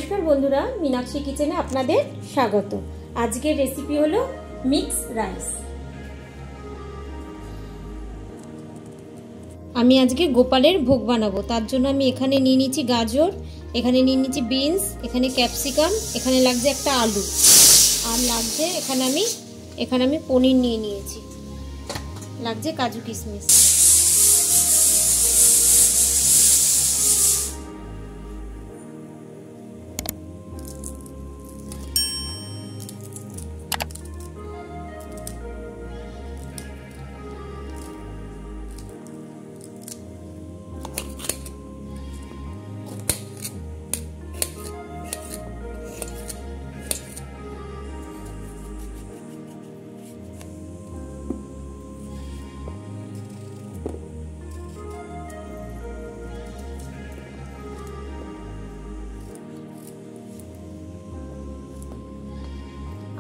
নমস্কার বন্ধুরা, मीनाक्षी किचेने आपनादेर स्वागत। आजकेर रेसिपि हलो मिक्स राइस। आमी आजके गोपालेर भोग बानाबो, तार जोन्नो आमी एखाने निये निয়েছি गाजर, एखाने निये निয়েছি बिन्स, एखाने कैप्सिकाम, एखाने लागছে একটা आलू আর লাগছে এখানে আমি পনির নিয়ে নিয়েছি, লাগছে কাজু কিশমিশ।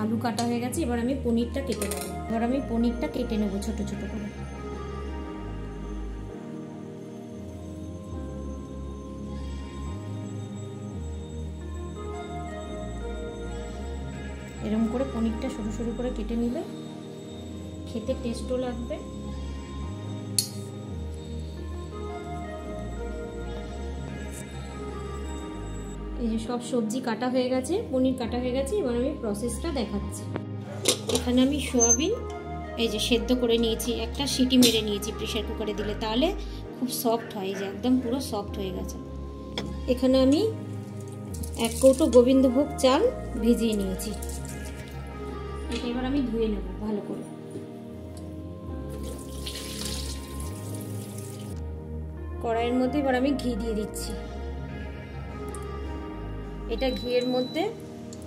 आलू काटा हो गए, एबार आमी पनिरटा केटे नेब। एबार आमी पनिरटा केटे नेब छोटो छोटो करे। एरकम करे पनिरटा शुरू शुरू करे केटे निले खेते टेस्टो लागबे। सब सब्जी काटा हो गए, पनिर काटा हो गए। एबार आमी प्रसेसटा देखाচ্ছি। এখানে আমি সোয়াবিন এই যে সেদ্ধ করে নিয়েছি, একটা সিটি মেরে নিয়েছি প্রেসার কুকারে দিলে, তাহলে খুব সফট হয়, যে একদম পুরো সফট হয়ে গেছে। এখানে আমি এক কৌটো গোবিন্দভোগ চাল ভিজিয়ে নিয়েছি, এটা এবার আমি ধুয়ে নেব ভালো করে। কড়াইয়ের মধ্যে এবার আমি ঘি দিয়ে দিচ্ছি। এটা ঘিয়ের মধ্যে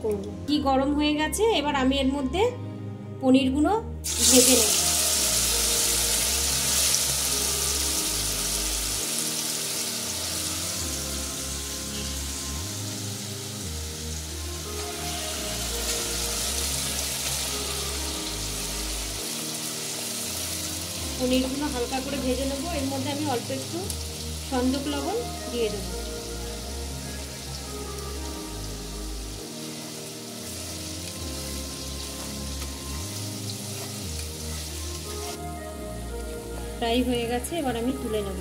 করব। ঘি গরম হয়ে গেছে, এবার আমি এর মধ্যে পনিরগুলো ভেজে নেব। পনিরগুলো হালকা করে ভেজে নেব। এর মধ্যে আমি অল্প একটু সন্দক লবণ দিয়ে দেব। ফ্রাই হয়ে গেছে, এবার আমি তুলে নেব।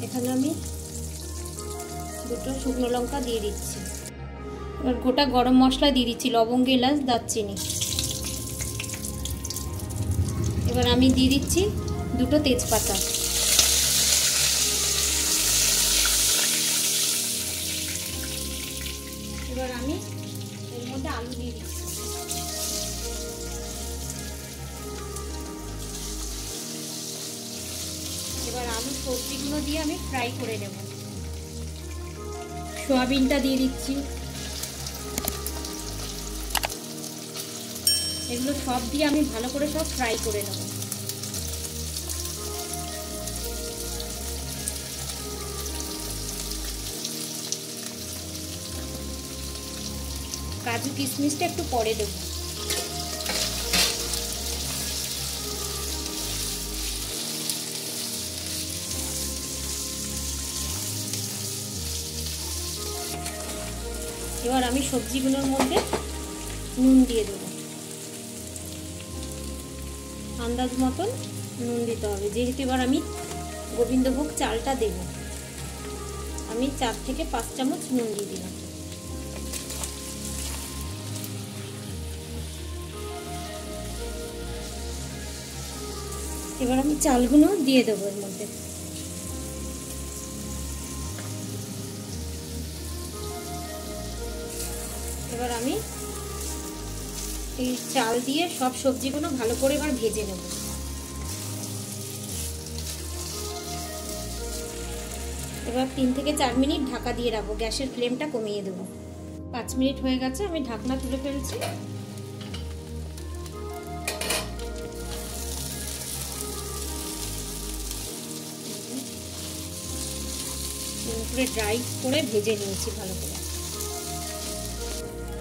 এখানে আমি দুটো শুকনো লঙ্কা দিয়ে দিচ্ছি। এবার গোটা গরম মশলা দিয়ে দিচ্ছি, লবঙ্গ, এলাচ, দারচিনি। এবার আমি দিয়ে দিচ্ছি দুটো তেজপাতা। এবার আমি এর মধ্যে আলু দিয়ে দিচ্ছি। এবার আলু সবজিগুলো দিয়ে আমি ফ্রাই করে নেব। সোয়াবিনটা দিয়ে দিচ্ছি। এগুলো সব দিয়ে আমি ভালো করে সব ফ্রাই করে নেব। কাজু কিশমিশটা একটু পরে দেব। এবার আমি সবজিগুলোর মধ্যে নুন দিয়ে দেব। আন্দাজ মতন নুন দিতে হবে, যেহেতু এবার আমি গোবিন্দভোগ চালটা দেব। আমি 4 থেকে 5 চামচ নুন দিয়ে দিলাম। এবার আমি চালগুলো দিয়ে দেবো এর মধ্যে। এবার আমি এই চাল দিয়ে সব সবজিগুলো ভালো করে এবার ভেজে নেব। এবার 3 থেকে 4 মিনিট ঢাকা দিয়ে রাখবো, গ্যাসের ফ্লেমটা কমিয়ে দেবো। 5 মিনিট হয়ে গেছে, আমি ঢাকনা তুলে ফেলছি। পুরো ড্রাই করে ভেজে নিয়েছি ভালো করে।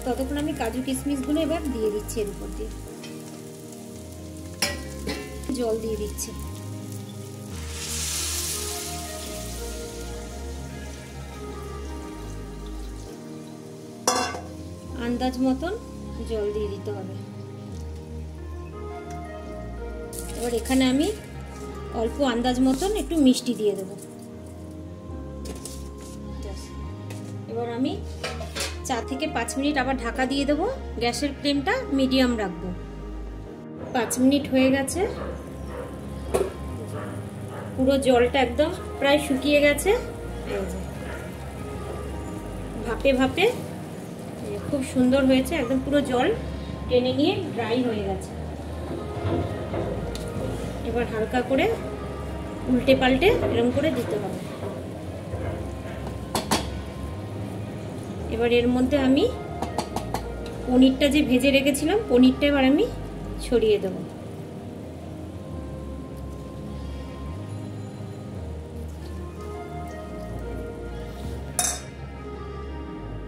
ততক্ষণ আমি কাজু কিশমিশগুলো এবার দিয়ে দিচ্ছি এর উপর দিয়ে। জল দিয়ে দিচ্ছি। আন্দাজ মতন জল দিয়ে দিতে হবে। এবার এখানে আমি অল্প আন্দাজ মতন একটু মিষ্টি দিয়ে দেবো। এবার আমি 4 থেকে 5 মিনিট আবার ঢাকা দিয়ে দেবো। গ্যাসের ফ্লেমটা মিডিয়াম রাখবো। 5 মিনিট হয়ে গেছে, পুরো জলটা একদম প্রায় শুকিয়ে গেছে। ভাপে ভাপে খুব সুন্দর হয়েছে, একদম পুরো জল টেনে নিয়ে ড্রাই হয়ে গেছে। এবার হালকা করে উল্টে পাল্টে এরকম করে দিতে হবে। এবার এর মধ্যে আমি পনিরটা যে ভেজে রেখেছিলাম, পনিরটা এবার আমি ছড়িয়ে দেবো।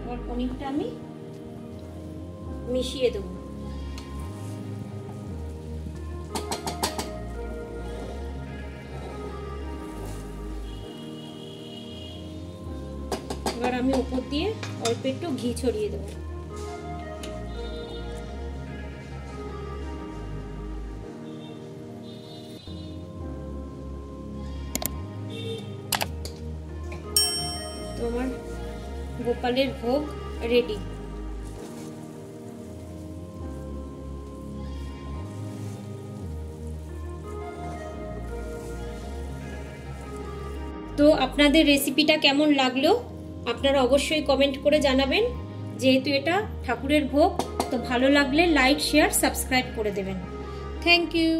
এবার পনিরটা আমি মিশিয়ে দেবো। এবার আমি উপর দিয়ে অল্প একটু ঘি ছড়িয়ে দেবো। তো আমার গোপালের ভোগ রেডি। তো আপনাদের রেসিপিটা কেমন লাগলো আপনারা অবশ্যই কমেন্ট করে জানাবেন। যেহেতু এটা ঠাকুরের ভোগ, তো ভালো লাগলে লাইক, শেয়ার, সাবস্ক্রাইব করে দেবেন। Thank you.